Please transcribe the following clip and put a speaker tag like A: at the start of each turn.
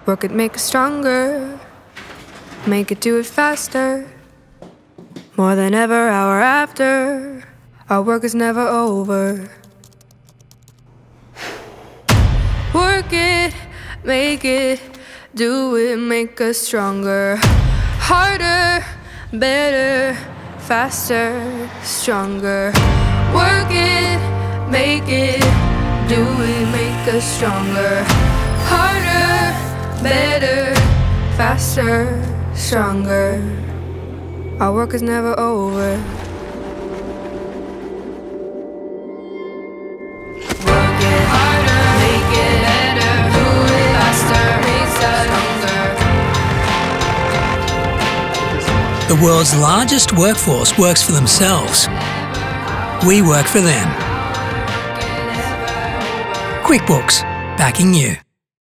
A: Work it, make it stronger. Make it do it faster. More than ever, hour after. Our work is never over. Work it, make it, do it, make us stronger. Harder, better, faster, stronger. Work it, make it, do it, make us stronger. Harder, better, faster, stronger. Our work is never over. Work it harder, make it better, do it faster, make us stronger.
B: The world's largest workforce works for themselves. We work for them. QuickBooks, backing you.